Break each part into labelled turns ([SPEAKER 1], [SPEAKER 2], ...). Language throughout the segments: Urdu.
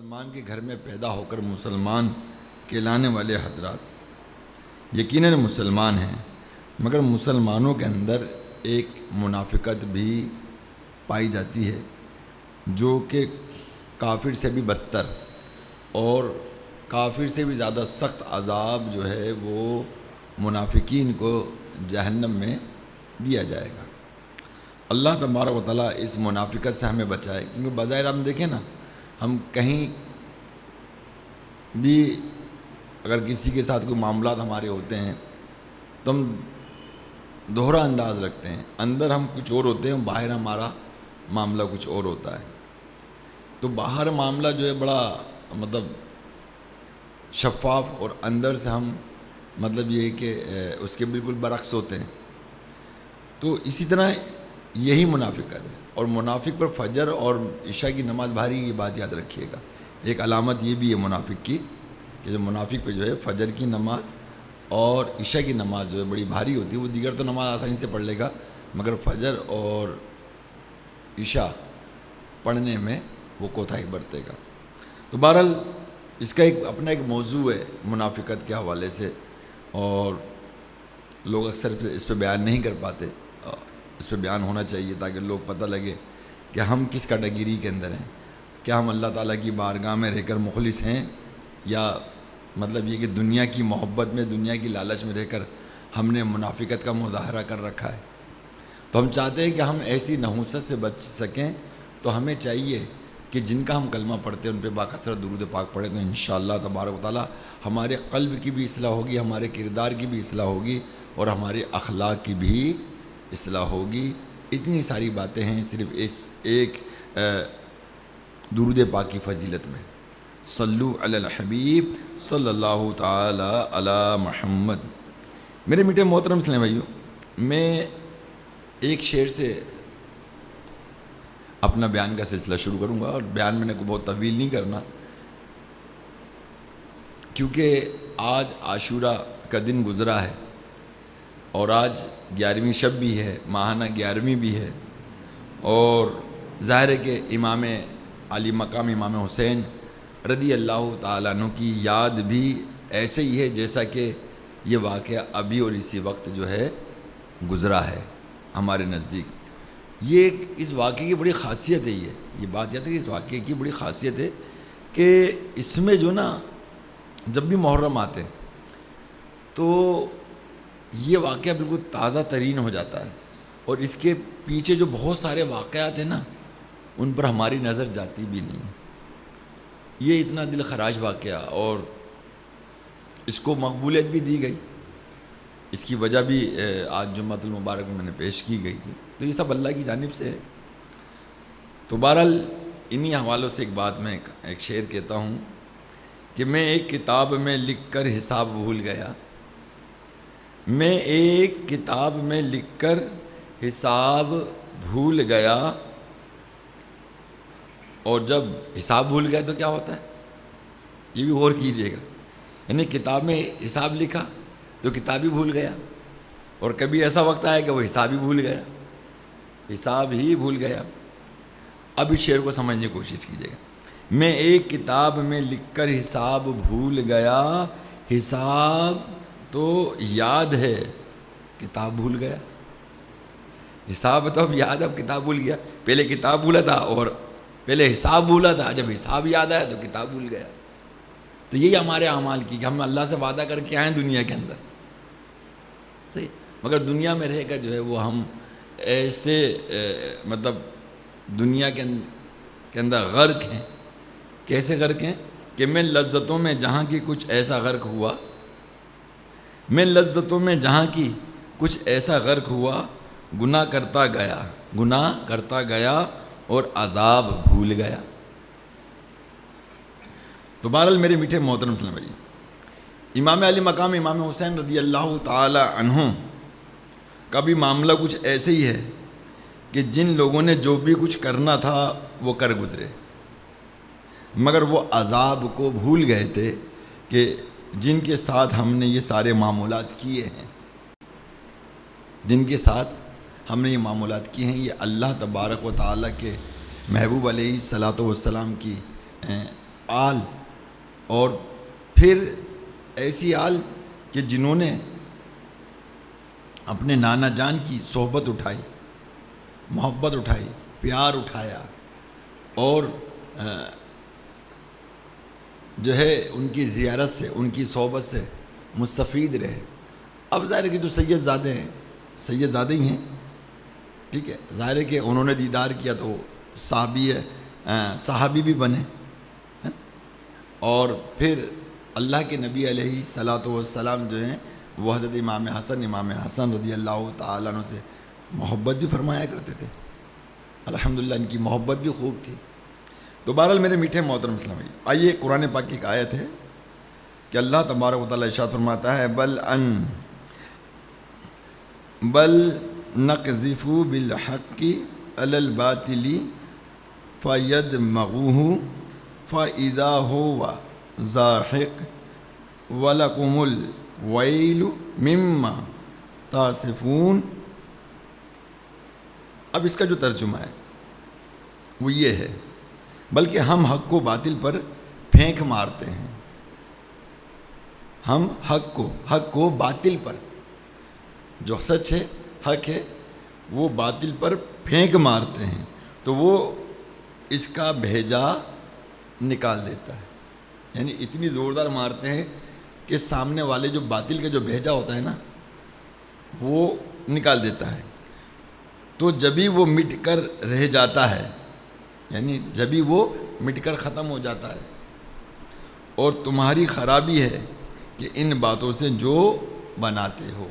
[SPEAKER 1] مسلمان کے گھر میں پیدا ہو کر مسلمان کہلانے والے حضرات یقیناً مسلمان ہیں، مگر مسلمانوں کے اندر ایک منافقت بھی پائی جاتی ہے جو کہ کافر سے بھی بدتر اور کافر سے بھی زیادہ سخت عذاب جو ہے وہ منافقین کو جہنم میں دیا جائے گا۔ اللہ تبارک و تعالیٰ اس منافقت سے ہمیں بچائے، کیونکہ بظاہر ہم دیکھیں نا، ہم کہیں بھی اگر کسی کے ساتھ کوئی معاملات ہمارے ہوتے ہیں تو ہم دوہرا انداز رکھتے ہیں، اندر ہم کچھ اور ہوتے ہیں، باہر ہمارا معاملہ کچھ اور ہوتا ہے۔ تو باہر معاملہ جو ہے بڑا شفاف، اور اندر سے ہم یہ ہے کہ اس کے بالکل برعکس ہوتے ہیں۔ تو اسی طرح یہی منافقت ہے، اور منافق پر فجر اور عشاء کی نماز بھاری، یہ بات یاد رکھیے گا۔ ایک علامت یہ بھی ہے منافق کی کہ جو منافق پہ جو ہے فجر کی نماز اور عشاء کی نماز جو ہے بڑی بھاری ہوتی ہے۔ وہ دیگر تو نماز آسانی سے پڑھ لے گا، مگر فجر اور عشاء پڑھنے میں وہ کوتاہی برتے گا۔ تو بہرحال اس کا اپنا ایک موضوع ہے منافقت کے حوالے سے، اور لوگ اکثر اس پہ بیان نہیں کر پاتے۔ اس پہ بیان ہونا چاہیے تاکہ لوگ پتہ لگے کہ ہم کس کیٹیگری کے اندر ہیں۔ کیا ہم اللہ تعالیٰ کی بارگاہ میں رہ کر مخلص ہیں، یا یہ کہ دنیا کی محبت میں، دنیا کی لالچ میں رہ کر ہم نے منافقت کا مظاہرہ کر رکھا ہے۔ تو ہم چاہتے ہیں کہ ہم ایسی نحوست سے بچ سکیں، تو ہمیں چاہیے کہ جن کا ہم کلمہ پڑھتے ہیں ان پہ باکثرت درود پاک پڑھیں، تو انشاءاللہ تبارک و تعالیٰ ہمارے قلب کی بھی اصلاح ہوگی، ہمارے کردار کی بھی اصلاح ہوگی، اور ہمارے اخلاق کی بھی اصلاح ہوگی۔ اتنی ساری باتیں ہیں صرف اس ایک درود پاک کی فضیلت میں۔ صلو علی الحبیب صلی اللہ تعالی علی محمد۔ میرے میٹھے محترم اسلام بھائیو، میں ایک شعر سے اپنا بیان کا سلسلہ شروع کروں گا، اور بیان میں نے کو بہت طویل نہیں کرنا، کیونکہ آج عاشوراء کا دن گزرا ہے، اور آج 11ویں شب بھی ہے، ماہانہ 11ویں بھی ہے، اور ظاہر ہے کہ امام علی مقام امام حسین رضی اللہ تعالیٰ عنہ کی یاد بھی ایسے ہی ہے جیسا کہ یہ واقعہ ابھی اور اسی وقت جو ہے گزرا ہے ہمارے نزدیک۔ یہ اس واقعے کی بڑی خاصیت ہے، یہ بات یاد ہے کہ اس واقعے کی بڑی خاصیت ہے کہ اس میں جو نا جب بھی محرم آتے تو یہ واقعہ بالکل تازہ ترین ہو جاتا ہے، اور اس کے پیچھے جو بہت سارے واقعات ہیں نا ان پر ہماری نظر جاتی بھی نہیں ہے۔ یہ اتنا دل خراش واقعہ، اور اس کو مقبولیت بھی دی گئی، اس کی وجہ بھی آج جمعۃ المبارک میں نے پیش کی گئی تھی۔ تو یہ سب اللہ کی جانب سے ہے۔ تو بہرحال انہی حوالوں سے ایک بات میں ایک شعر کہتا ہوں کہ میں ایک کتاب میں لکھ کر حساب بھول گیا، میں ایک کتاب میں لکھ کر حساب بھول گیا، اور جب حساب بھول گیا تو کیا ہوتا ہے، یہ بھی غور کیجئے گا۔ یعنی کتاب میں حساب لکھا تو کتاب ہی بھول گیا، اور کبھی ایسا وقت آیا کہ وہ حساب ہی بھول گیا، حساب ہی بھول گیا۔ اب اس شعر کو سمجھنے کی کوشش کیجئے گا۔ میں ایک کتاب میں لکھ کر حساب بھول گیا، حساب تو یاد ہے کتاب بھول گیا۔ حساب تو اب یاد ہے، اب کتاب بھول گیا۔ پہلے کتاب بھولا تھا، اور پہلے حساب بھولا تھا، جب حساب یاد آیا تو کتاب بھول گیا۔ تو یہی ہمارے اعمال کی کہ ہم اللہ سے وعدہ کر کے آئیں دنیا کے اندر، صحیح، مگر دنیا میں رہ کر جو ہے وہ ہم ایسے دنیا کے اندر غرق ہیں۔ کیسے غرق ہیں کہ میں لذتوں میں جہاں کی کچھ ایسا غرق ہوا، میں لذتوں میں جہاں کی کچھ ایسا غرق ہوا، گناہ کرتا گیا اور عذاب بھول گیا۔ تو بہرحال میرے میٹھے محترم اسلام بھائی، امام علی مقام امام حسین رضی اللہ تعالی عنہ کا بھی معاملہ کچھ ایسے ہی ہے کہ جن لوگوں نے جو بھی کچھ کرنا تھا وہ کر گزرے، مگر وہ عذاب کو بھول گئے تھے کہ جن کے ساتھ ہم نے یہ سارے معمولات کیے ہیں، جن کے ساتھ ہم نے یہ معمولات کیے ہیں، یہ اللہ تبارک و تعالیٰ کے محبوب علیہ الصلاۃ والسلام کی آل اور پھر ایسی آل کہ جنہوں نے اپنے نانا جان کی صحبت اٹھائی، محبت اٹھائی، پیار اٹھایا اور جو ہے ان کی زیارت سے، ان کی صحبت سے مستفید رہے۔ اب ظاہر ہے کہ جو سید زادے ہیں، سید زادے ہی ہیں، ٹھیک ہے، ظاہر ہے کہ انہوں نے دیدار کیا تو صحابی بھی بنے، اور پھر اللہ کے نبی علیہ الصلاۃ والسلام جو ہیں وہ حضرت امام حسن رضی اللہ تعالیٰ عنہ سے محبت بھی فرمایا کرتے تھے۔ الحمدللہ ان کی محبت بھی خوب تھی۔ تو بہرحال میرے میٹھے محترم اسلامی، آئیے قرآن پاک کی ایک آیت ہے کہ اللہ تبارک و تعالیٰ ارشاد فرماتا ہے بل نقذف بالحق علی الباطل فیدمغه فاذا هو زاهق ولکم الویل مما تصفون۔ اب اس کا جو ترجمہ ہے وہ یہ ہے، بلکہ ہم حق کو باطل پر پھینک مارتے ہیں، ہم حق کو باطل پر، جو سچ ہے، حق ہے، وہ باطل پر پھینک مارتے ہیں تو وہ اس کا بھیجا نکال دیتا ہے۔ یعنی اتنی زوردار مارتے ہیں کہ سامنے والے جو باطل کا جو بھیجا ہوتا ہے نا وہ نکال دیتا ہے۔ تو جبھی وہ مٹ کر رہ جاتا ہے، یعنی جبھی وہ مٹ کر ختم ہو جاتا ہے، اور تمہاری خرابی ہے کہ ان باتوں سے جو بناتے ہو۔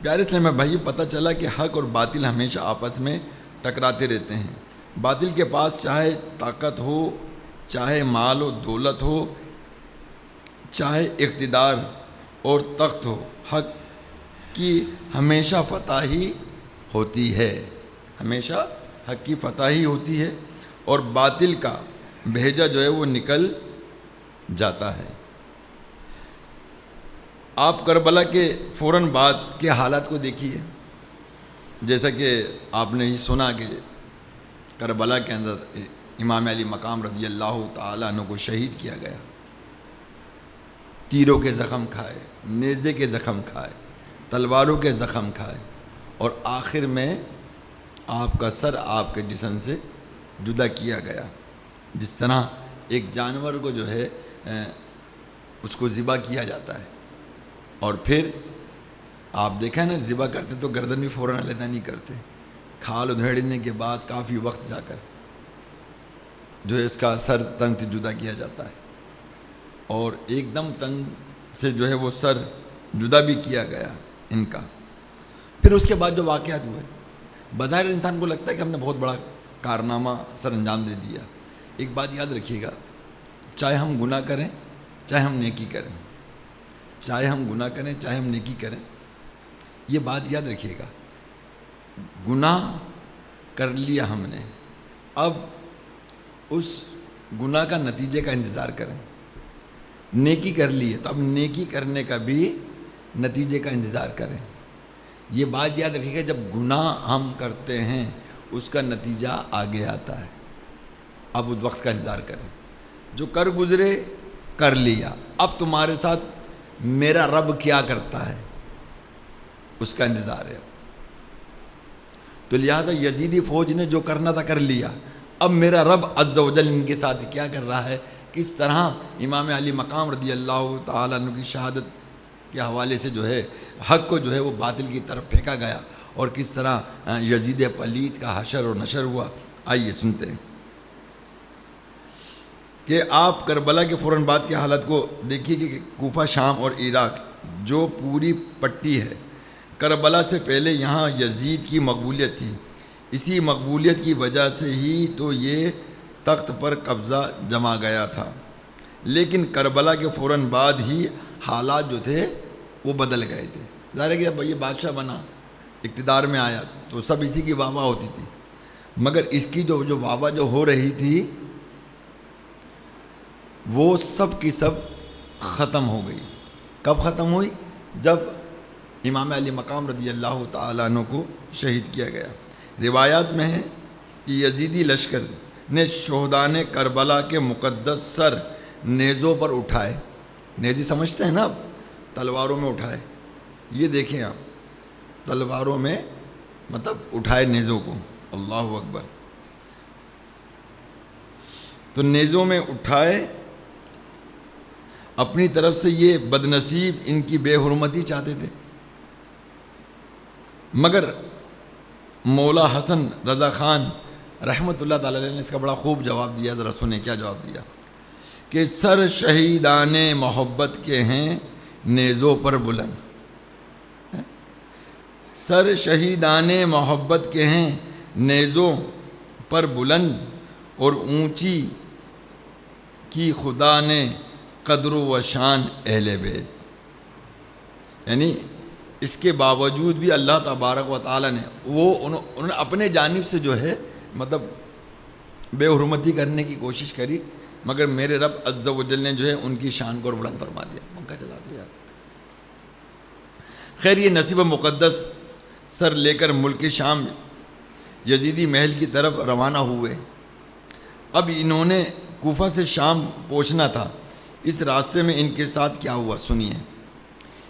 [SPEAKER 1] پیارے اسلام بھائی، پتہ چلا کہ حق اور باطل ہمیشہ آپس میں ٹکراتے رہتے ہیں۔ باطل کے پاس چاہے طاقت ہو، چاہے مال و دولت ہو، چاہے اقتدار اور تخت ہو، حق کی ہمیشہ فتح ہی ہوتی ہے، ہمیشہ حق کی فتح ہی ہوتی ہے، اور باطل کا بھیجا جو ہے وہ نکل جاتا ہے۔ آپ کربلا کے فوراً بعد کے حالات کو دیکھیے، جیسا کہ آپ نے سنا کہ کربلا کے اندر امام علی مقام رضی اللہ تعالیٰ عنہ کو شہید کیا گیا، تیروں کے زخم کھائے، نیزے کے زخم کھائے، تلواروں کے زخم کھائے، اور آخر میں آپ کا سر آپ کے جسم سے جدا کیا گیا۔ جس طرح ایک جانور کو جو ہے اس کو ذبح کیا جاتا ہے، اور پھر آپ دیکھیں نا ذبح کرتے تو گردن بھی فوراً علیحدہ نہیں کرتے، کھال ادھیڑنے کے بعد کافی وقت جا کر جو ہے اس کا سر تن سے جدا کیا جاتا ہے، اور ایک دم تن سے جو ہے وہ سر جدا بھی کیا گیا ان کا۔ پھر اس کے بعد جو واقعات ہوئے، بظاہر انسان کو لگتا ہے کہ ہم نے بہت بڑا کارنامہ سر انجام دے دیا۔ ایک بات یاد رکھیے گا، چاہے ہم گناہ کریں چاہے ہم نیکی کریں، چاہے ہم گناہ کریں چاہے ہم نیکی کریں، یہ بات یاد رکھیے گا، گناہ کر لیا ہم نے، اب اس گناہ کا نتیجے کا انتظار کریں۔ نیکی کر لی ہے تو اب نیکی کرنے کا بھی نتیجے کا انتظار کریں۔ یہ بات یاد رکھیے گا، جب گناہ ہم کرتے ہیں اس کا نتیجہ آگے آتا ہے، اب اس وقت کا انتظار کریں۔ جو کر گزرے کر لیا، اب تمہارے ساتھ میرا رب کیا کرتا ہے اس کا انتظار ہے۔ تو لہذا یزیدی فوج نے جو کرنا تھا کر لیا، اب میرا رب عز و جل ان کے ساتھ کیا کر رہا ہے، کس طرح امام علی مقام رضی اللہ تعالیٰ عنہ کی شہادت کے حوالے سے جو ہے حق کو جو ہے وہ باطل کی طرف پھینکا گیا، اور کس طرح یزید پلید کا حشر و نشر ہوا۔ آئیے سنتے ہیں کہ آپ کربلا کے فوراً بعد کے حالت کو دیکھیے کہ کوفہ، شام اور عراق جو پوری پٹی ہے، کربلا سے پہلے یہاں یزید کی مقبولیت تھی، اسی مقبولیت کی وجہ سے ہی تو یہ تخت پر قبضہ جما گیا تھا، لیکن کربلا کے فوراً بعد ہی حالات جو تھے وہ بدل گئے تھے۔ ظاہر ہے کہ جب یہ بادشاہ بنا، اقتدار میں آیا تو سب اسی کی واہ واہ ہوتی تھی، مگر اس کی جو واہ واہ جو ہو رہی تھی وہ سب کی سب ختم ہو گئی۔ کب ختم ہوئی؟ جب امام علی مقام رضی اللہ تعالیٰ عنہ کو شہید کیا گیا۔ روایات میں ہے کہ یزیدی لشکر نے شہدان کربلا کے مقدس سر نیزوں پر اٹھائے. نیزی سمجھتے ہیں نا آپ, تلواروں میں اٹھائے. یہ دیکھیں آپ, تلواروں میں مطلب اٹھائے نیزوں کو. اللہ اکبر. تو نیزوں میں اٹھائے اپنی طرف سے. یہ بدنصیب ان کی بے حرمتی چاہتے تھے, مگر مولا حسن رضا خان رحمۃ اللہ تعالی علیہ نے اس کا بڑا خوب جواب دیا. ذرا سنیں کیا جواب دیا کہ سر شہیدان محبت کے ہیں نیزوں پر بلند. سر شہیدان محبت کے ہیں نیزوں پر بلند, اور اونچی کی خدا نے قدر و شان اہل بیت. یعنی اس کے باوجود بھی اللہ تبارک و تعالی نے انہوں نے اپنے جانب سے جو ہے مطلب بے حرمتی کرنے کی کوشش کری, مگر میرے رب عز و جل نے جو ہے ان کی شان کو اور بلند فرما دیا. پنکھا چلا دو یار. خیر, یہ نصیب مقدس سر لے کر ملک شام یزیدی محل کی طرف روانہ ہوئے. اب انہوں نے کوفہ سے شام پہنچنا تھا. اس راستے میں ان کے ساتھ کیا ہوا سنیے.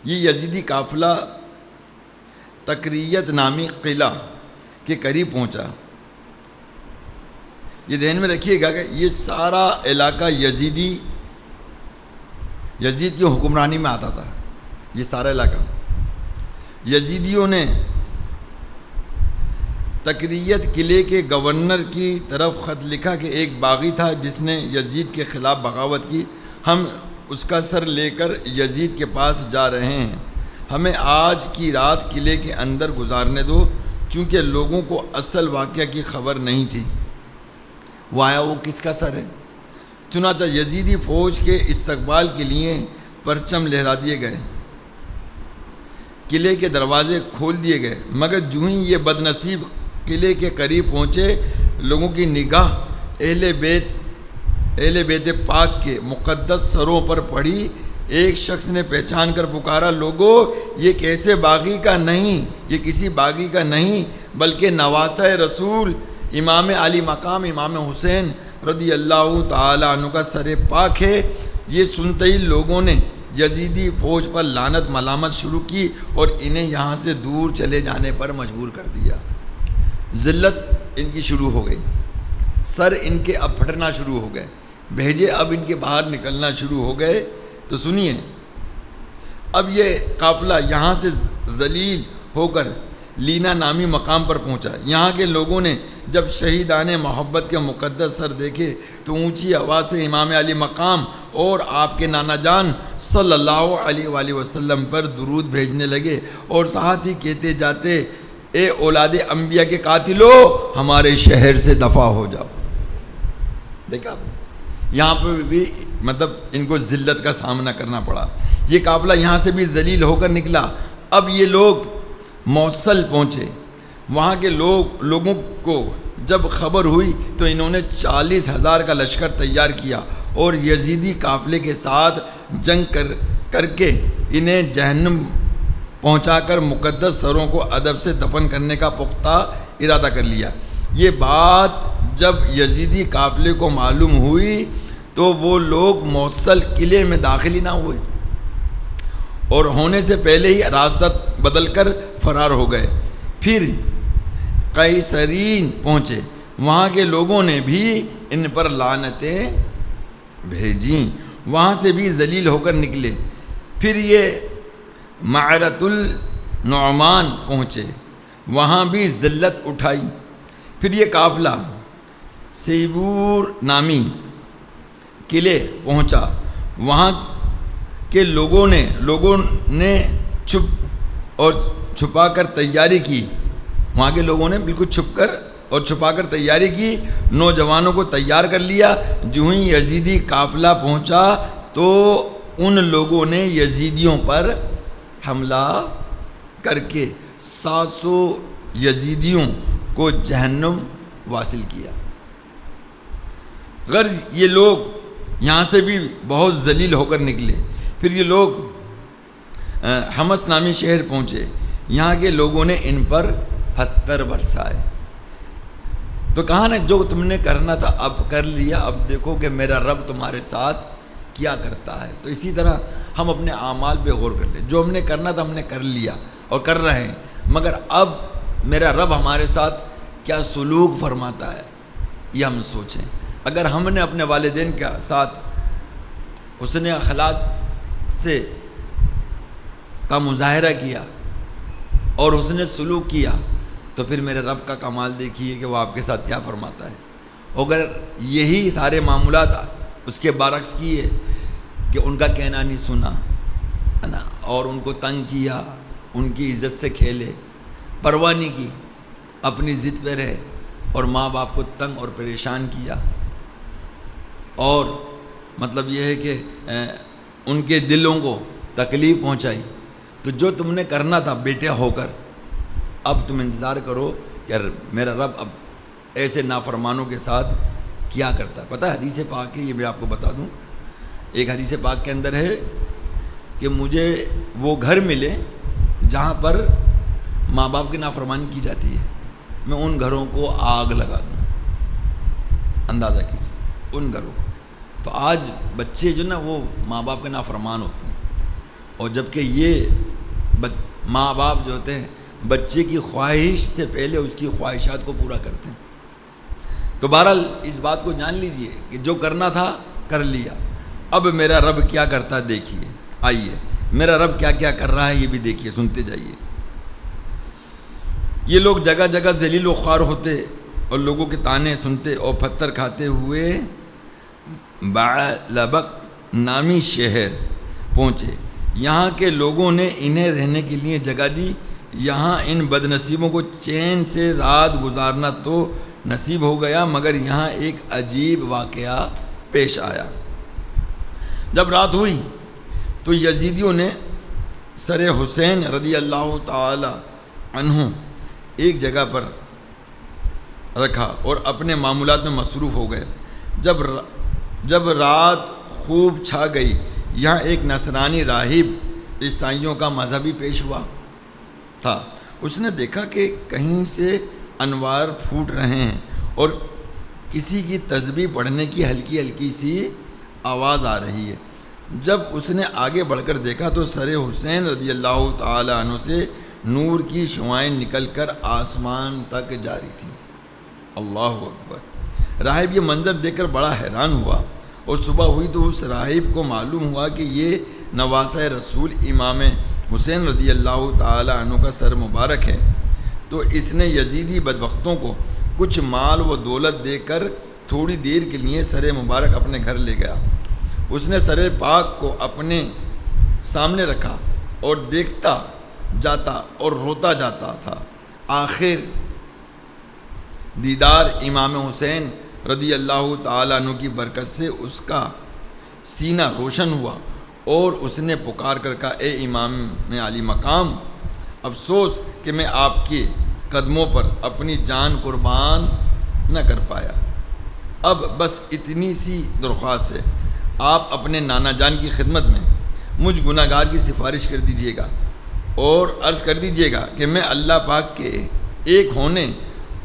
[SPEAKER 1] یہ یزیدی قافلہ تقریت نامی قلعہ کے قریب پہنچا. یہ ذہن میں رکھیے گا کہ یہ سارا علاقہ یزید کی حکمرانی میں آتا تھا. یہ سارا علاقہ یزیدیوں نے تقریت قلعے کے گورنر کی طرف خط لکھا کہ ایک باغی تھا جس نے یزید کے خلاف بغاوت کی. ہم اس کا سر لے کر یزید کے پاس جا رہے ہیں. ہمیں آج کی رات قلعے کے اندر گزارنے دو. چونکہ لوگوں کو اصل واقعہ کی خبر نہیں تھی وہ آیا وہ کس کا سر ہے. چنانچہ یزیدی فوج کے استقبال کے لیے پرچم لہرا دیے گئے, قلعے کے دروازے کھول دیے گئے. مگر جو ہی یہ بدنصیب قلعے کے قریب پہنچے, لوگوں کی نگاہ اہل بیت پاک کے مقدس سروں پر پڑی. ایک شخص نے پہچان کر پکارا, لوگو یہ کیسے باغی کا نہیں, یہ کسی باغی کا نہیں بلکہ نواسہ رسول امام علی مقام امام حسین رضی اللہ تعالی عنہ کا سر پاک ہے. یہ سنتے ہی لوگوں نے یزیدی فوج پر لعنت ملامت شروع کی اور انہیں یہاں سے دور چلے جانے پر مجبور کر دیا. ذلت ان کی شروع ہو گئی, سر ان کے اب پھٹنا شروع ہو گئے, بھیجے اب ان کے باہر نکلنا شروع ہو گئے. تو سنیے, اب یہ قافلہ یہاں سے ذلیل ہو کر لینا نامی مقام پر پہنچا. یہاں کے لوگوں نے جب شہیدان محبت کے مقدس سر دیکھے تو اونچی آواز سے امام علی مقام اور آپ کے نانا جان صلی اللہ علیہ وآلہ وسلم پر درود بھیجنے لگے, اور ساتھ ہی کہتے جاتے, اے اولاد انبیاء کے قاتلو ہمارے شہر سے دفع ہو جاؤ. دیکھا آپ یہاں پر بھی مطلب ان کو ذلت کا سامنا کرنا پڑا. یہ قافلہ یہاں سے بھی ذلیل ہو کر نکلا. اب یہ لوگ موصل پہنچے. وہاں کے لوگوں کو جب خبر ہوئی تو انہوں نے 40,000 کا لشکر تیار کیا اور یزیدی قافلے کے ساتھ جنگ کر کے انہیں جہنم پہنچا کر مقدس سروں کو ادب سے دفن کرنے کا پختہ ارادہ کر لیا. یہ بات جب یزیدی قافلے کو معلوم ہوئی تو وہ لوگ موصل قلعے میں داخل ہی نہ ہوئے اور ہونے سے پہلے ہی راستہ بدل کر فرار ہو گئے. پھر قیصرین پہنچے. وہاں کے لوگوں نے بھی ان پر لعنتیں بھیجیں. وہاں سے بھی ذلیل ہو کر نکلے. پھر یہ معرۃ النعمان پہنچے. وہاں بھی ذلت اٹھائی. پھر یہ قافلہ سیبور نامی قلعے پہنچا. وہاں کے لوگوں نے چھپا کر تیاری کی. وہاں کے لوگوں نے بالکل چھپا کر تیاری کی. نوجوانوں کو تیار کر لیا. جو ہی یزیدی قافلہ پہنچا تو ان لوگوں نے یزیدیوں پر حملہ کر کے 700 یزیدیوں کو جہنم واصل کیا. غرض یہ لوگ یہاں سے بھی بہت ذلیل ہو کر نکلے. پھر یہ لوگ حمص نامی شہر پہنچے. یہاں کے لوگوں نے ان پر پتھر برسائے. تو کہا نا جو تم نے کرنا تھا اب کر لیا، اب دیکھو کہ میرا رب تمہارے ساتھ کیا کرتا ہے۔ تو اسی طرح ہم اپنے اعمال پہ غور کر لیں، جو ہم نے کرنا تھا ہم نے کر لیا اور کر رہے ہیں، مگر اب میرا رب ہمارے ساتھ کیا سلوک فرماتا ہے یہ ہم سوچیں۔ اگر ہم نے اپنے والدین کے ساتھ حسن اخلاق سے کا مظاہرہ کیا اور حسن سلوک کیا تو پھر میرے رب کا کمال دیکھیے کہ وہ آپ کے ساتھ کیا فرماتا ہے۔ اگر یہی سارے معاملات اس کے برعکس کیے کہ ان کا کہنا نہیں سنا ہے نا، اور ان کو تنگ کیا، ان کی عزت سے کھیلے، پرواہ نہیں کی، اپنی ضد پہ رہے اور ماں باپ کو تنگ اور پریشان کیا، اور مطلب یہ ہے کہ ان کے دلوں کو تکلیف پہنچائی، تو جو تم نے کرنا تھا بیٹے ہو کر اب تم انتظار کرو کہ میرا رب اب ایسے نافرمانوں کے ساتھ کیا کرتا ہے۔ پتہ ہے حدیث پاک ہے، یہ میں آپ کو بتا دوں، ایک حدیث پاک کے اندر ہے کہ مجھے وہ گھر ملے جہاں پر ماں باپ کی نافرمانی کی جاتی ہے، میں ان گھروں کو آگ لگا دوں۔ اندازہ کیجیے ان گھروں کو۔ تو آج بچے جو نا وہ ماں باپ کے نافرمان ہوتے ہیں، اور جبکہ یہ ماں باپ جو ہوتے ہیں بچے کی خواہش سے پہلے اس کی خواہشات کو پورا کرتے ہیں۔ تو بہرحال اس بات کو جان لیجئے کہ جو کرنا تھا کر لیا، اب میرا رب کیا کرتا ہے دیکھیے، آئیے میرا رب کیا کیا کر رہا ہے یہ بھی دیکھیے، سنتے جائیے۔ یہ لوگ جگہ جگہ ذلیل و خوار ہوتے اور لوگوں کے طعنے سنتے اور پتھر کھاتے ہوئے بعلبک نامی شہر پہنچے۔ یہاں کے لوگوں نے انہیں رہنے کے لیے جگہ دی۔ یہاں ان بد نصیبوں کو چین سے رات گزارنا تو نصیب ہو گیا، مگر یہاں ایک عجیب واقعہ پیش آیا۔ جب رات ہوئی تو یزیدیوں نے سر حسین رضی اللہ تعالی عنہ ایک جگہ پر رکھا اور اپنے معمولات میں مصروف ہو گئے۔ جب رات خوب چھا گئی، یہاں ایک نصرانی راہب عیسائیوں کا مذہبی پیش ہوا تھا۔ اس نے دیکھا کہ کہیں سے انوار پھوٹ رہے ہیں اور کسی کی تسبیح پڑھنے کی ہلکی ہلکی سی آواز آ رہی ہے۔ جب اس نے آگے بڑھ کر دیکھا تو سر حسین رضی اللہ تعالی عنہ سے نور کی شعائیں نکل کر آسمان تک جاری تھیں۔ اللہ اکبر۔ راہب یہ منظر دیکھ کر بڑا حیران ہوا، اور صبح ہوئی تو اس راہب کو معلوم ہوا کہ یہ نواسہ رسول امام حسین رضی اللہ تعالی عنہ کا سر مبارک ہے۔ تو اس نے یزیدی بدبختوں کو کچھ مال و دولت دے کر تھوڑی دیر کے لیے سر مبارک اپنے گھر لے گیا۔ اس نے سر پاک کو اپنے سامنے رکھا اور دیکھتا جاتا اور روتا جاتا تھا۔ آخر دیدار امام حسین رضی اللہ تعالیٰ عنہ کی برکت سے اس کا سینہ روشن ہوا، اور اس نے پکار کر کہا، اے امام علی مقام، افسوس کہ میں آپ کے قدموں پر اپنی جان قربان نہ کر پایا۔ اب بس اتنی سی درخواست ہے، آپ اپنے نانا جان کی خدمت میں مجھ گناہ گار کی سفارش کر دیجیے گا اور عرض کر دیجیے گا کہ میں اللہ پاک کے ایک ہونے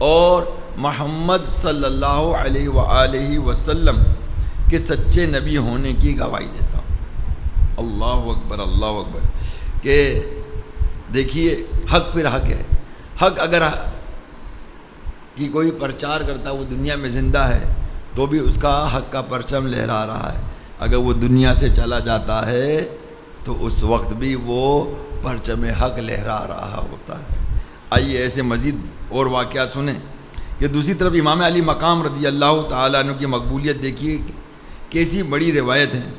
[SPEAKER 1] اور محمد صلی اللہ علیہ وآلہ وسلم کے سچے نبی ہونے کی گواہی دیتا ہوں۔ اللہ اکبر، اللہ اکبر۔ کہ دیکھیے حق پھر حق ہے۔ حق اگر کی کوئی پرچار کرتا وہ دنیا میں زندہ ہے تو بھی اس کا حق کا پرچم لہرا رہا ہے، اگر وہ دنیا سے چلا جاتا ہے تو اس وقت بھی وہ پرچم حق لہرا رہا ہوتا ہے۔ آئیے ایسے مزید اور واقعات سنیں کہ دوسری طرف امام علی مقام رضی اللہ تعالیٰ عنہ کی مقبولیت دیکھیے کیسی بڑی روایت ہے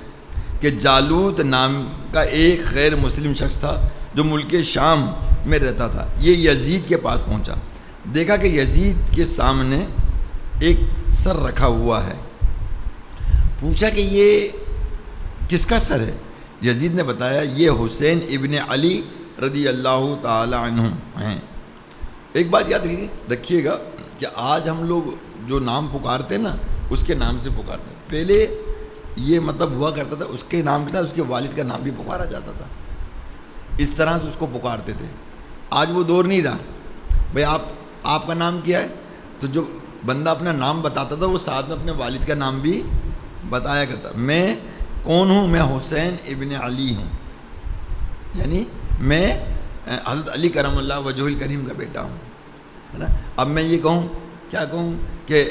[SPEAKER 1] کہ جالوت نام کا ایک غیر مسلم شخص تھا جو ملک شام میں رہتا تھا۔ یہ یزید کے پاس پہنچا، دیکھا کہ یزید کے سامنے ایک سر رکھا ہوا ہے۔ پوچھا کہ یہ کس کا سر ہے؟ یزید نے بتایا یہ حسین ابن علی رضی اللہ تعالی عنہ ہیں۔ ایک بات یاد رکھیے گا کہ آج ہم لوگ جو نام پکارتے ہیں نا اس کے نام سے پکارتے ہیں، پہلے یہ مطلب ہوا کرتا تھا اس کے نام کے ساتھ اس کے والد کا نام بھی پکارا جاتا تھا، اس طرح سے اس کو پکارتے تھے۔ آج وہ دور نہیں رہا، بھئی آپ کا نام کیا ہے؟ تو جو بندہ اپنا نام بتاتا تھا وہ ساتھ میں اپنے والد کا نام بھی بتایا کرتا. میں کون ہوں؟ میں حسین ابن علی ہوں، یعنی میں حضرت علی کرم اللہ وجہ الکریم کا بیٹا ہوں، ہے نا. اب میں یہ کہوں، کیا کہوں کہ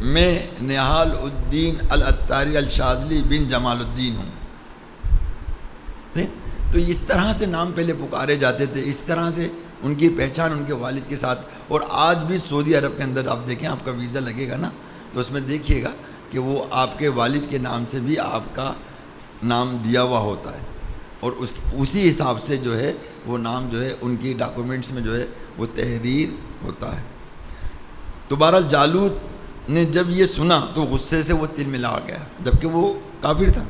[SPEAKER 1] میں نہال الدین العطاری الشاذلی بن جمال الدین ہوں. تو اس طرح سے نام پہلے پکارے جاتے تھے، اس طرح سے ان کی پہچان ان کے والد کے ساتھ. اور آج بھی سعودی عرب کے اندر آپ دیکھیں، آپ کا ویزا لگے گا نا تو اس میں دیکھیے گا کہ وہ آپ کے والد کے نام سے بھی آپ کا نام دیا ہوا ہوتا ہے، اور اسی حساب سے جو ہے وہ نام جو ہے ان کی ڈاکومنٹس میں جو ہے وہ تحریر ہوتا ہے. تو بہرحال جالوت نے جب یہ سنا تو غصے سے وہ تل ملا گیا، جبکہ وہ کافر تھا.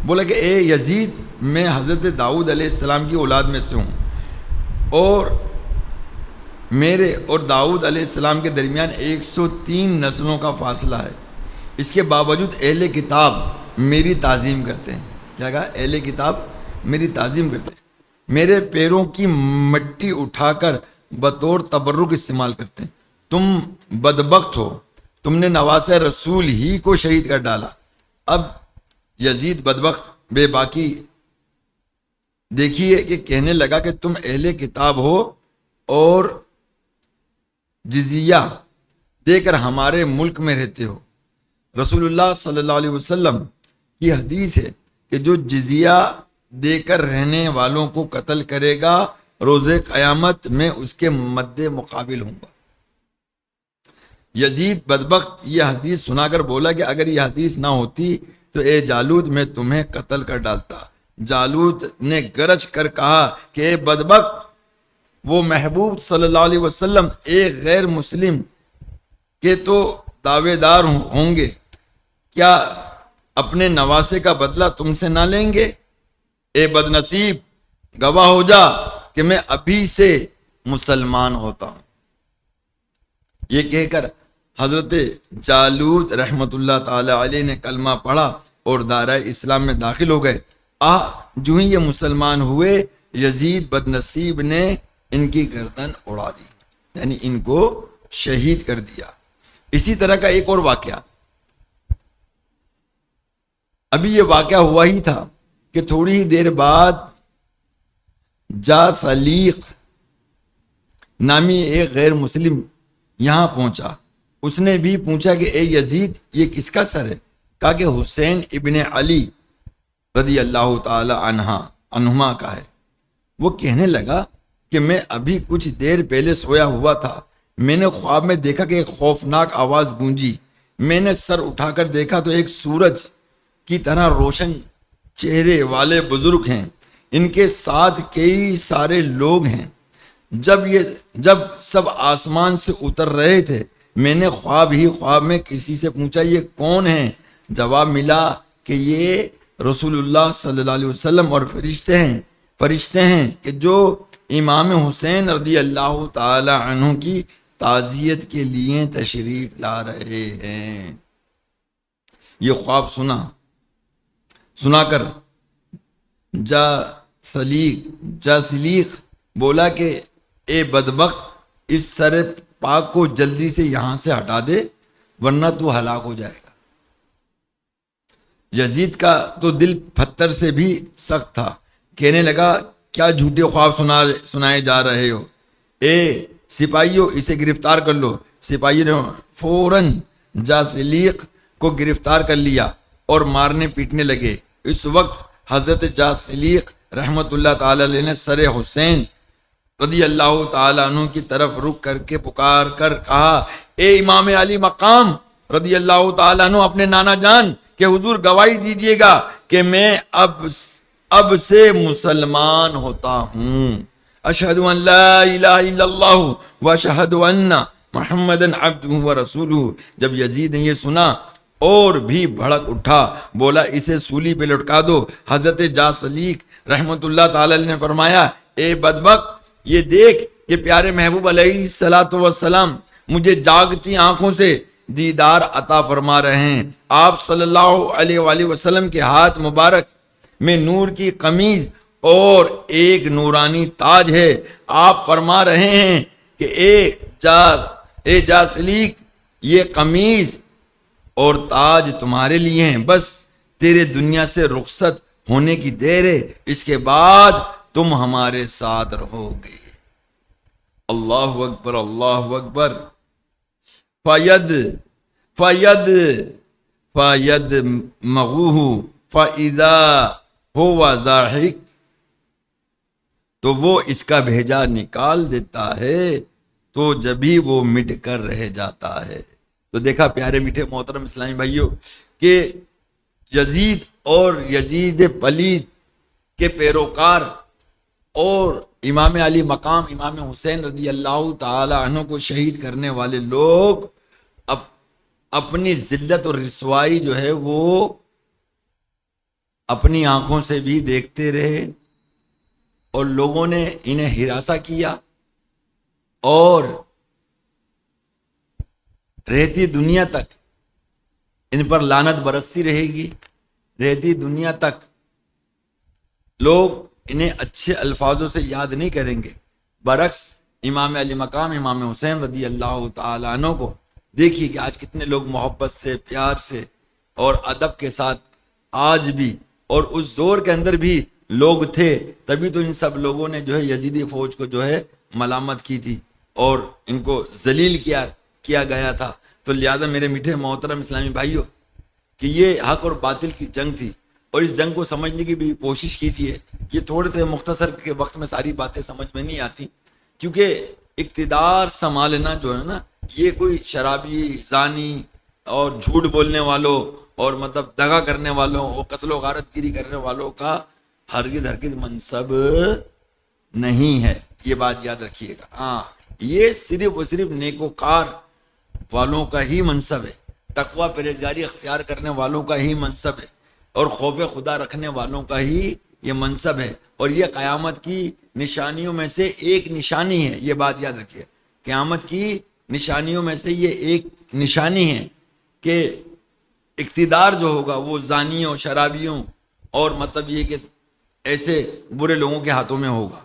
[SPEAKER 1] بولا کہ اے یزید، میں حضرت داؤد علیہ السلام کی اولاد میں سے ہوں، اور میرے اور داؤد علیہ السلام کے درمیان 103 نسلوں کا فاصلہ ہے. اس کے باوجود اہل کتاب میری تعظیم کرتے ہیں. کیا کہا؟ اہل کتاب میری تعظیم کرتے ہیں، میرے پیروں کی مٹی اٹھا کر بطور تبرک استعمال کرتے ہیں. تم بدبخت ہو، تم نے نواسہ رسول ہی کو شہید کر ڈالا. اب یزید بدبخت بے باکی دیکھیے کہ کہنے لگا کہ تم اہل کتاب ہو اور جزیہ دے کر ہمارے ملک میں رہتے ہو. رسول اللہ صلی اللہ علیہ وسلم کی حدیث ہے کہ جو جزیہ دے کر رہنے والوں کو قتل کرے گا، روز قیامت میں اس کے مد مقابل ہوں گا. یزید بدبخت یہ حدیث سنا کر بولا کہ اگر یہ حدیث نہ ہوتی تو اے جالوت میں تمہیں قتل کر ڈالتا. جالوت نے گرج کر کہا کہ اے بدبخت، وہ محبوب صلی اللہ علیہ وسلم ایک غیر مسلم کے تو دعوے دار ہوں گے، کیا اپنے نواسے کا بدلہ تم سے نہ لیں گے؟ اے بد نصیب، گواہ ہو جا کہ میں ابھی سے مسلمان ہوتا ہوں. یہ کہہ کر حضرت جالوت رحمت اللہ تعالی علیہ نے کلمہ پڑھا اور دائرہ اسلام میں داخل ہو گئے. جو ہی یہ مسلمان ہوئے، یزید بد نصیب نے ان کی گردن اڑا دی، یعنی ان کو شہید کر دیا. اسی طرح کا ایک اور واقعہ، ابھی یہ واقعہ ہوا ہی تھا کہ تھوڑی ہی دیر بعد جاسلیق نامی ایک غیر مسلم یہاں پہنچا. اس نے بھی پوچھا کہ اے یزید، یہ کس کا سر ہے؟ کہا کہ حسین ابن علی رضی اللہ تعالی عنہما کا ہے. وہ کہنے لگا کہ میں ابھی کچھ دیر پہلے سویا ہوا تھا، میں نے خواب میں دیکھا کہ ایک خوفناک آواز گونجی. میں نے سر اٹھا کر دیکھا تو ایک سورج کی طرح روشن چہرے والے بزرگ ہیں، ان کے ساتھ کئی سارے لوگ ہیں. جب سب آسمان سے اتر رہے تھے، میں نے خواب میں کسی سے پوچھا یہ کون ہیں؟ جواب ملا کہ یہ رسول اللہ صلی اللہ علیہ وسلم اور فرشتے ہیں کہ جو امام حسین رضی اللہ تعالی عنہ کی تعزیت کے لیے تشریف لا رہے ہیں. یہ خواب سنا کر جاسلیق بولا کہ اے بدبخت، اس سر پاک کو جلدی سے یہاں سے ہٹا دے ورنہ تو ہلاک ہو جائے گا. یزید کا تو دل پتھر سے بھی سخت تھا. کہنے لگا کیا جھوٹے خواب سنائے جا رہے ہو؟ اے سپاہیوں، اسے گرفتار کر لو. سپاہی نے فوراً جاسلیق کو گرفتار کر لیا اور مارنے پیٹنے لگے. اس وقت حضرت جاسلیق رحمت اللہ تعالی علیہ نے سر حسین رضی اللہ تعالی عنہ کی طرف رخ کر کے پکار کر کہا اے امام علی مقام رضی اللہ تعالی عنہ، اپنے نانا جان کہ حضور گواہی دیجئے گا کہ میں اب سے مسلمان ہوتا ہوں. اشہد ان لا الہ الا اللہ و اشہد ان محمدن عبدہ و رسولہ. جب یزید نے یہ سنا اور بھی بھڑک اٹھا، بولا اسے سولی پہ لٹکا دو. حضرت جاسلیق رحمت اللہ تعالی علیہ نے فرمایا اے بدبخت، یہ دیکھ کہ پیارے محبوب علیہ الصلوۃ والسلام مجھے جاگتی آنکھوں سے دیدار عطا فرما رہے ہیں. آپ صلی اللہ علیہ وآلہ وسلم کے ہاتھ مبارک میں نور کی قمیض اور ایک نورانی تاج ہے. آپ فرما رہے ہیں کہ اے جاسلیق، یہ قمیض اور تاج تمہارے لیے ہیں، بس تیرے دنیا سے رخصت ہونے کی دیر ہے، اس کے بعد تم ہمارے ساتھ رہو گے۔ اللہ اکبر، اللہ اکبر۔ فید مغوہ فاذا ہوا ضاحک، تو وہ اس کا بھیجا نکال دیتا ہے تو جبھی وہ مٹ کر رہ جاتا ہے۔ تو دیکھا پیارے میٹھے محترم اسلامی بھائیوں کہ یزید اور یزید پلید کے پیروکار اور امام علی مقام امام حسین رضی اللہ تعالی عنہ کو شہید کرنے والے لوگ اپنی ذلت اور رسوائی جو ہے وہ اپنی آنکھوں سے بھی دیکھتے رہے، اور لوگوں نے انہیں ہراساں کیا، اور رہتی دنیا تک ان پر لعنت برستی رہے گی، رہتی دنیا تک لوگ انہیں اچھے الفاظوں سے یاد نہیں کریں گے۔ برعکس امام علی مقام امام حسین رضی اللہ تعالی عنہ کو دیکھیے کہ آج کتنے لوگ محبت سے، پیار سے اور ادب کے ساتھ آج بھی، اور اس دور کے اندر بھی لوگ تھے، تبھی تو ان سب لوگوں نے جو ہے یزیدی فوج کو جو ہے ملامت کی تھی اور ان کو ذلیل کیا گیا تھا۔ تو لہذا میرے میٹھے محترم اسلامی بھائیوں کہ یہ حق اور باطل کی جنگ تھی، اور اس جنگ کو سمجھنے کی بھی کوشش کیجیے۔ یہ تھوڑے سے مختصر کے وقت میں ساری باتیں سمجھ میں نہیں آتی، کیونکہ اقتدار سنبھالنا جو ہے نا، یہ کوئی شرابی، زانی اور جھوٹ بولنے والوں اور مطلب دغا کرنے والوں اور قتل و غارت گیری کرنے والوں کا ہرگز منصب نہیں ہے، یہ بات یاد رکھیے گا۔ ہاں، یہ صرف اور صرف نیکوکار والوں کا ہی منصب ہے، تقوی پرہیزگاری اختیار کرنے والوں کا ہی منصب ہے، اور خوف خدا رکھنے والوں کا ہی یہ منصب ہے، اور یہ قیامت کی نشانیوں میں سے ایک نشانی ہے، یہ بات یاد رکھیے۔ قیامت کی نشانیوں میں سے یہ ایک نشانی ہے کہ اقتدار جو ہوگا وہ زانیوں، شرابیوں اور مطلب یہ کہ ایسے برے لوگوں کے ہاتھوں میں ہوگا۔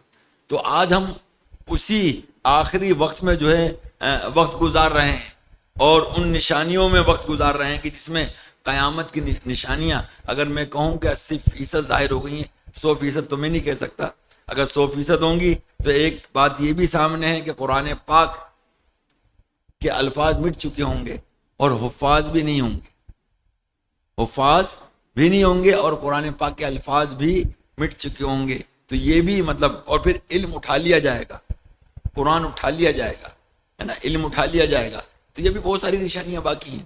[SPEAKER 1] تو آج ہم اسی آخری وقت میں جو ہے وقت گزار رہے ہیں، اور ان نشانیوں میں وقت گزار رہے ہیں کہ جس میں قیامت کی نشانیاں اگر میں کہوں کہ 80% ظاہر ہو گئی ہیں، 100% تو میں نہیں کہہ سکتا، اگر 100% ہوں گی تو ایک بات یہ بھی سامنے ہے کہ قرآن پاک کے الفاظ مٹ چکے ہوں گے، اور حفاظ بھی نہیں ہوں گے، اور قرآن پاک کے الفاظ بھی مٹ چکے ہوں گے۔ تو یہ بھی مطلب، اور پھر علم اٹھا لیا جائے گا، قرآن اٹھا لیا جائے گا، ہے نا، علم اٹھا لیا جائے گا۔ تو یہ بھی بہت ساری نشانیاں باقی ہیں،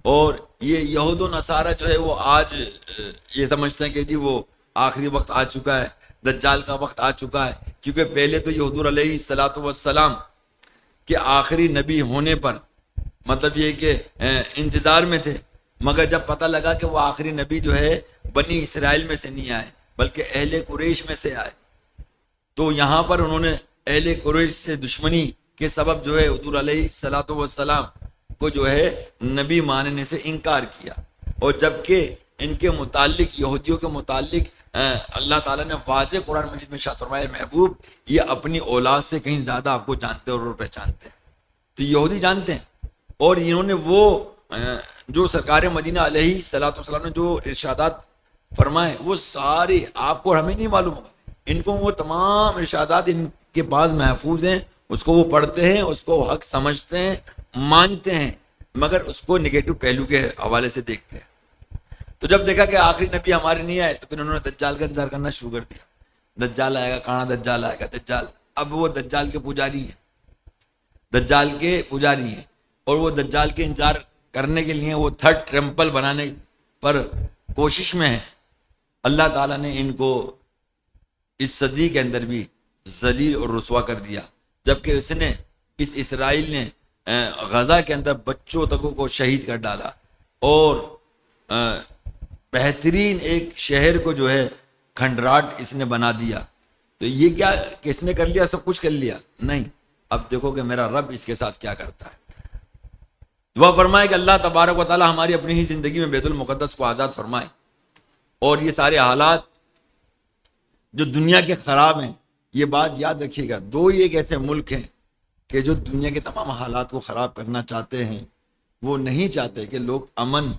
[SPEAKER 1] اور یہ یہود و نصارہ جو ہے وہ آج یہ سمجھتے ہیں کہ جی وہ آخری وقت آ چکا ہے، دجال کا وقت آ چکا ہے، کیونکہ پہلے تو یہ حضور علیہ الصلوۃ والسلام کہ آخری نبی ہونے پر مطلب یہ کہ انتظار میں تھے، مگر جب پتہ لگا کہ وہ آخری نبی جو ہے بنی اسرائیل میں سے نہیں آئے بلکہ اہل قریش میں سے آئے، تو یہاں پر انہوں نے اہل قریش سے دشمنی کے سبب جو ہے حضور علیہ الصلوۃ والسلام کو جو ہے نبی ماننے سے انکار کیا، اور جبکہ ان کے متعلق، یہودیوں کے متعلق اللہ تعالیٰ نے واضح قرآن مجید میں ارشاد فرمایا، محبوب یہ اپنی اولاد سے کہیں زیادہ آپ کو جانتے اور پہچانتے ہیں۔ تو یہودی جانتے ہیں، اور انہوں نے وہ جو سرکار مدینہ علیہ الصلوۃ والسلام نے جو ارشادات فرمائے وہ سارے آپ کو اور ہمیں نہیں معلوم ہوگا، ان کو وہ تمام ارشادات ان کے پاس محفوظ ہیں، اس کو وہ پڑھتے ہیں، اس کو حق سمجھتے ہیں، مانتے ہیں، مگر اس کو نگیٹو پہلو کے حوالے سے دیکھتے ہیں۔ تو جب دیکھا کہ آخری نبی ہمارے نہیں آئے تو پھر انہوں نے دجال کا انتظار کرنا شروع کر دیا، دجال آئے گا، کہاں دجال آئے گا، دجال۔ اب وہ دجال کے پجاری ہیں، اور وہ دجال کے انتظار کرنے کے لیے وہ تھرڈ ٹیمپل بنانے پر کوشش میں ہے۔ اللہ تعالیٰ نے ان کو اس صدی کے اندر بھی ذلیل اور رسوا کر دیا، جبکہ اس اسرائیل نے غزہ کے اندر بچوں تک کو شہید کر ڈالا، اور بہترین ایک شہر کو جو ہے کھنڈرات اس نے بنا دیا۔ تو یہ کیا کس نے کر لیا؟ سب کچھ کر لیا؟ نہیں، اب دیکھو کہ میرا رب اس کے ساتھ کیا کرتا ہے۔ دعا فرمائے کہ اللہ تبارک و تعالی ہماری اپنی ہی زندگی میں بیت المقدس کو آزاد فرمائے، اور یہ سارے حالات جو دنیا کے خراب ہیں، یہ بات یاد رکھیے گا، دو ہی ایک ایسے ملک ہیں کہ جو دنیا کے تمام حالات کو خراب کرنا چاہتے ہیں، وہ نہیں چاہتے کہ لوگ امن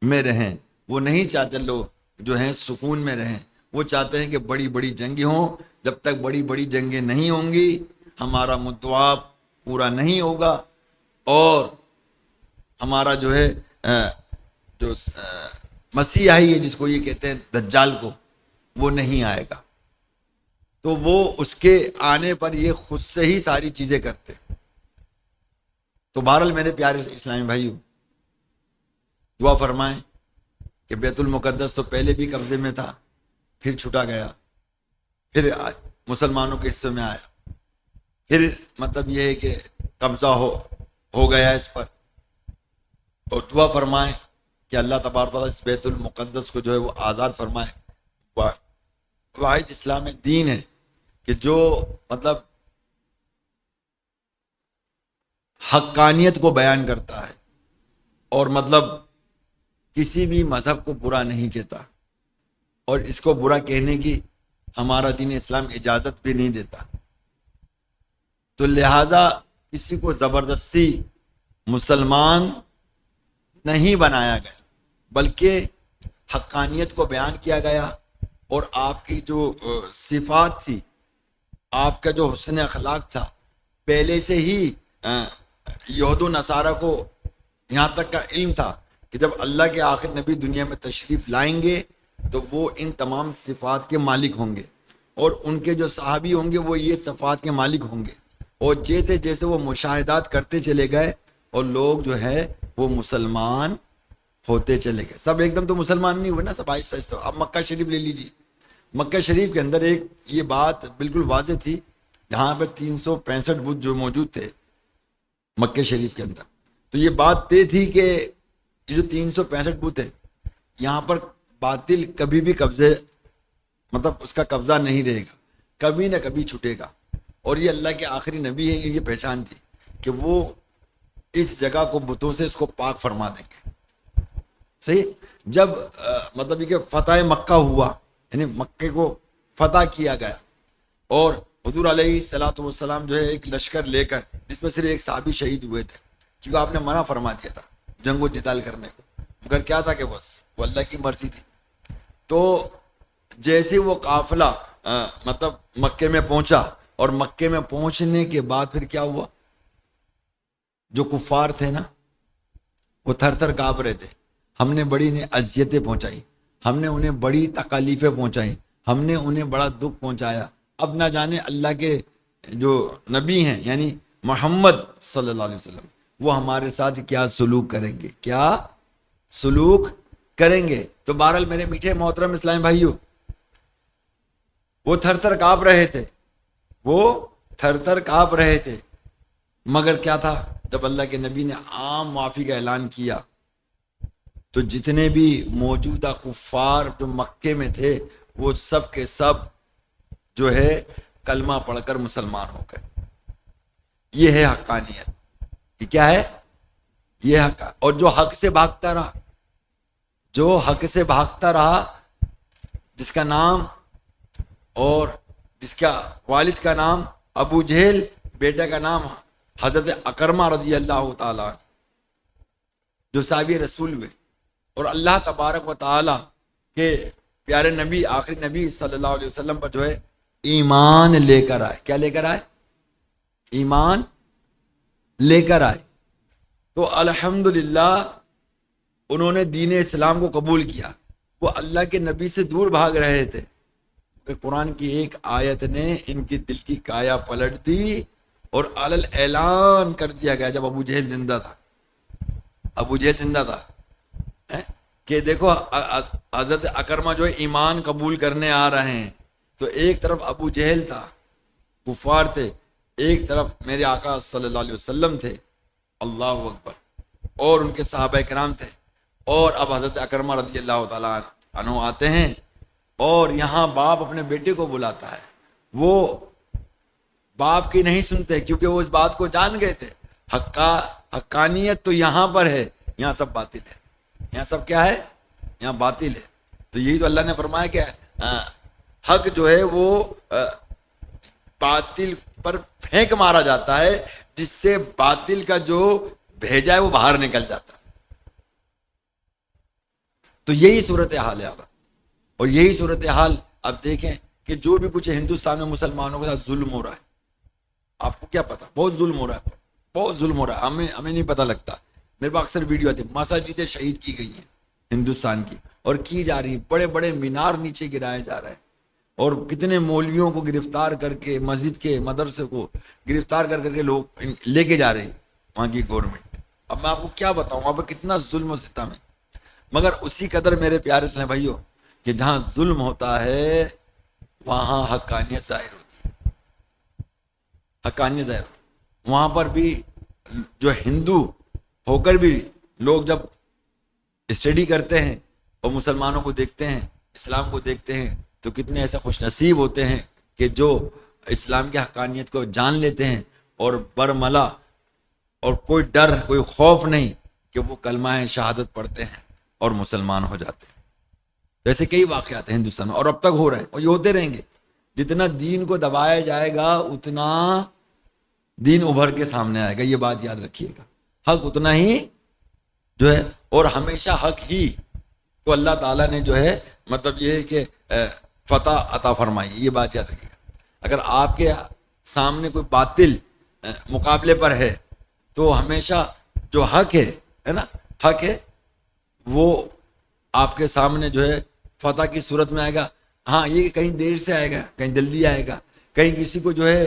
[SPEAKER 1] میں رہیں، وہ نہیں چاہتے لوگ جو ہیں سکون میں رہیں، وہ چاہتے ہیں کہ بڑی بڑی جنگیں ہوں۔ جب تک بڑی بڑی جنگیں نہیں ہوں گی ہمارا مدعا پورا نہیں ہوگا، اور ہمارا جو ہے جو مسیح آئی ہے جس کو یہ کہتے ہیں دجال کو، وہ نہیں آئے گا۔ تو وہ اس کے آنے پر یہ خود سے ہی ساری چیزیں کرتے۔ تو بہرحال میرے پیارے اسلامی بھائیو، دعا فرمائیں کہ بیت المقدس تو پہلے بھی قبضے میں تھا، پھر چھٹا گیا، پھر مسلمانوں کے حصے میں آیا، پھر مطلب یہ ہے کہ قبضہ ہو گیا اس پر، اور دعا فرمائیں کہ اللہ تبارک و تعالیٰ اس بیت المقدس کو جو ہے وہ آزاد فرمائے۔ واحد اسلام دین ہے کہ جو مطلب حقانیت کو بیان کرتا ہے، اور مطلب کسی بھی مذہب کو برا نہیں کہتا، اور اس کو برا کہنے کی ہمارا دین اسلام اجازت بھی نہیں دیتا۔ تو لہٰذا کسی کو زبردستی مسلمان نہیں بنایا گیا، بلکہ حقانیت کو بیان کیا گیا، اور آپ کی جو صفات تھی، آپ کا جو حسن اخلاق تھا، پہلے سے ہی یہود و نصارہ کو یہاں تک کا علم تھا کہ جب اللہ کے آخر نبی دنیا میں تشریف لائیں گے تو وہ ان تمام صفات کے مالک ہوں گے، اور ان کے جو صحابی ہوں گے وہ یہ صفات کے مالک ہوں گے، اور جیسے جیسے وہ مشاہدات کرتے چلے گئے اور لوگ جو ہے وہ مسلمان ہوتے چلے گئے۔ سب ایک دم تو مسلمان نہیں ہوئے نا، سب آہستہ آہستہ۔ اب مکہ شریف لے لیجیے، مکہ شریف کے اندر ایک یہ بات بالکل واضح تھی، جہاں پہ 365 بت جو موجود تھے مکہ شریف کے اندر، تو یہ بات طے تھی کہ یہ جو 365 بت ہے یہاں پر باطل کبھی بھی قبضے مطلب اس کا قبضہ نہیں رہے گا، کبھی نہ کبھی چھٹے گا، اور یہ اللہ کے آخری نبی ہیں، یہ پہچان تھی کہ وہ اس جگہ کو بتوں سے اس کو پاک فرما دیں گے۔ صحیح، جب مطلب یہ کہ فتح مکہ ہوا، یعنی مکے کو فتح کیا گیا، اور حضور علیہ الصلوۃ والسلام جو ہے ایک لشکر لے کر، جس میں صرف ایک صحابی شہید ہوئے تھے، کیونکہ آپ نے منع فرما دیا تھا جنگ و جدال کرنے کو، مگر کیا تھا کہ بس وہ اللہ کی مرضی تھی۔ تو جیسے وہ قافلہ مطلب مکے میں پہنچا، اور مکے میں پہنچنے کے بعد پھر کیا ہوا، جو کفار تھے نا وہ تھر تھر کانپ رہے تھے، ہم نے بڑی انہیں اذیتیں پہنچائی، ہم نے انہیں بڑی تکالیفیں پہنچائی، ہم نے انہیں بڑا دکھ پہنچایا، اب نہ جانے اللہ کے جو نبی ہیں یعنی محمد صلی اللہ علیہ وسلم وہ ہمارے ساتھ کیا سلوک کریں گے، کیا سلوک کریں گے۔ تو بہرحال میرے میٹھے محترم اسلام بھائیو، وہ تھر تھر کانپ رہے تھے، وہ تھر تھر کانپ رہے تھے، مگر کیا تھا، جب اللہ کے نبی نے عام معافی کا اعلان کیا تو جتنے بھی موجودہ کفار جو مکے میں تھے وہ سب کے سب جو ہے کلمہ پڑھ کر مسلمان ہو گئے۔ یہ ہے حقانیت، یہ کیا ہے، یہ حق، اور جو حق سے بھاگتا رہا، جو حق سے بھاگتا رہا، جس کا نام اور جس کا والد کا نام ابو جہل، بیٹا کا نام حضرت اکرمہ رضی اللہ تعالیٰ جو صحابی رسول ہوئے، اور اللہ تبارک و تعالیٰ کے پیارے نبی آخری نبی صلی اللہ علیہ وسلم پر جو ہے ایمان لے کر آئے۔ کیا لے کر آئے؟ ایمان لے کر آئے۔ تو الحمدللہ انہوں نے دین اسلام کو قبول کیا، وہ اللہ کے نبی سے دور بھاگ رہے تھے کہ قرآن کی ایک آیت نے ان کی دل کی کایا پلٹ دی، اور علل اعلان کر دیا گیا جب ابو جہل زندہ تھا، ابو جہل زندہ تھا کہ دیکھو حضرت اکرمہ جو ہے ایمان قبول کرنے آ رہے ہیں۔ تو ایک طرف ابو جہل تھا، کفار تھے، ایک طرف میرے آقا صلی اللہ علیہ وسلم تھے، اللہ اکبر، اور ان کے صحابہ کرام تھے، اور اب حضرت اکرمہ رضی اللہ تعالیٰ عنہ آتے ہیں، اور یہاں باپ اپنے بیٹے کو بلاتا ہے، وہ باپ کی نہیں سنتے کیونکہ وہ اس بات کو جان گئے تھے، حقانیت تو یہاں پر ہے، یہاں سب باطل ہے، یہاں سب کیا ہے، یہاں باطل ہے۔ تو یہی تو اللہ نے فرمایا کہ حق جو ہے وہ باطل پر پھینک مارا جاتا ہے، جس سے باطل کا جو بھیجا ہے وہ باہر نکل جاتا ہے. تو یہی صورتحال ہے اب. اور یہی صورتحال اب دیکھیں کہ جو بھی کچھ ہندوستان میں مسلمانوں کے ساتھ ظلم ہو رہا ہے. آپ کو کیا پتا, بہت ظلم ہو رہا ہے, بہت ظلم ہو رہا ہے. ہمیں نہیں پتا لگتا. میرے پاس اکثر ویڈیو آتی ہے, مساجدیں شہید کی گئی ہیں ہندوستان کی, اور کی جا رہی ہیں. بڑے بڑے مینار نیچے گرائے جا رہے ہیں, اور کتنے مولویوں کو گرفتار کر کے, مسجد کے مدرسے کو گرفتار کر کر کے لوگ لے کے جا رہے ہیں وہاں کی گورنمنٹ. اب میں آپ کو کیا بتاؤں وہاں پہ کتنا ظلم و ستم ہے. مگر اسی قدر میرے پیارے اسلام بھائیوں کہ جہاں ظلم ہوتا ہے وہاں حقانیت ظاہر ہوتی ہے, حقانیت ظاہر ہوتی ہے. وہاں پر بھی جو ہندو ہو کر بھی لوگ جب اسٹڈی کرتے ہیں اور مسلمانوں کو دیکھتے ہیں, اسلام کو دیکھتے ہیں, تو کتنے ایسے خوش نصیب ہوتے ہیں کہ جو اسلام کی حقانیت کو جان لیتے ہیں اور برملا, اور کوئی ڈر کوئی خوف نہیں کہ وہ کلمہ شہادت پڑھتے ہیں اور مسلمان ہو جاتے ہیں. ایسے کئی واقعات ہیں ہندوستان میں, اور اب تک ہو رہے ہیں اور یہ ہوتے رہیں گے. جتنا دین کو دبایا جائے گا اتنا دین ابھر کے سامنے آئے گا, یہ بات یاد رکھیے گا. حق اتنا ہی جو ہے, اور ہمیشہ حق ہی کو اللہ تعالیٰ نے جو ہے مطلب یہ ہے کہ فتح عطا فرمائی, یہ بات یاد رکھیے گا. اگر آپ کے سامنے کوئی باطل مقابلے پر ہے تو ہمیشہ جو حق ہے نا, حق ہے وہ آپ کے سامنے جو ہے فتح کی صورت میں آئے گا. ہاں یہ کہ کہیں دیر سے آئے گا, کہیں جلدی آئے گا, کہیں کسی کو جو ہے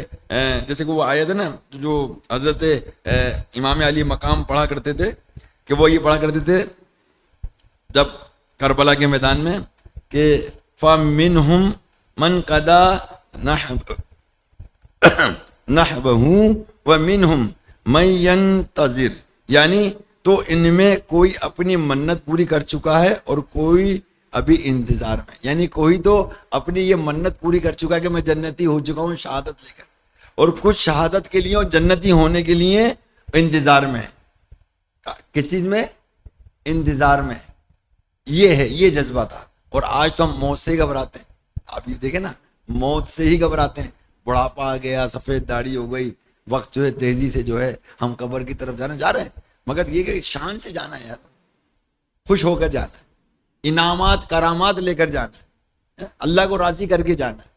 [SPEAKER 1] جیسے کہ وہ آیا تھا نا جو حضرت امام علی مقام پڑھا کرتے تھے, کہ وہ یہ پڑھا کرتے تھے جب کربلا کے میدان میں کہ فَمِنْهُمْ مَنْ قَضَى نَحْبَهُ وَمِنْهُمْ مَنْ يَنْتَظِرُ, یعنی تو ان میں کوئی اپنی منت پوری کر چکا ہے اور کوئی ابھی انتظار میں. یعنی کوئی تو اپنی یہ منت پوری کر چکا ہے کہ میں جنتی ہو چکا ہوں شہادت لے کر, اور کچھ شہادت کے لیے اور جنتی ہونے کے لیے انتظار میں ہے. کس چیز میں؟ انتظار میں. یہ ہے, یہ جذبہ تھا. اور آج تو ہم موت سے ہی گھبراتے ہیں. آپ یہ دیکھیں نا, موت سے ہی گھبراتے ہیں. بڑھاپا آ گیا, سفید داڑھی ہو گئی, وقت جو ہے تیزی سے جو ہے ہم قبر کی طرف جا رہے ہیں. مگر یہ کہ شان سے جانا ہے یار, خوش ہو کر جانا ہے, انعامات کرامات لے کر جانا ہے, اللہ کو راضی کر کے جانا ہے,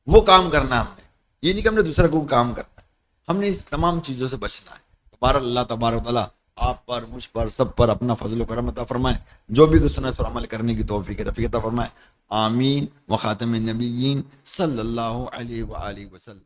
[SPEAKER 1] وہ کام کرنا ہم نے. یہ نہیں کہ ہم نے دوسرا کو کام کرنا ہے. ہم نے اس تمام چیزوں سے بچنا ہے. تبارک اللہ تبارک تعالیٰ آپ پر, مجھ پر, سب پر اپنا فضل و کرم عطا فرمائے. جو بھی کچھ سنا اس پر عمل کرنے کی توفیق رفیق عطا فرمائے. آمین. وخاتم النبیین صلی اللہ علیہ وآلہ وسلم.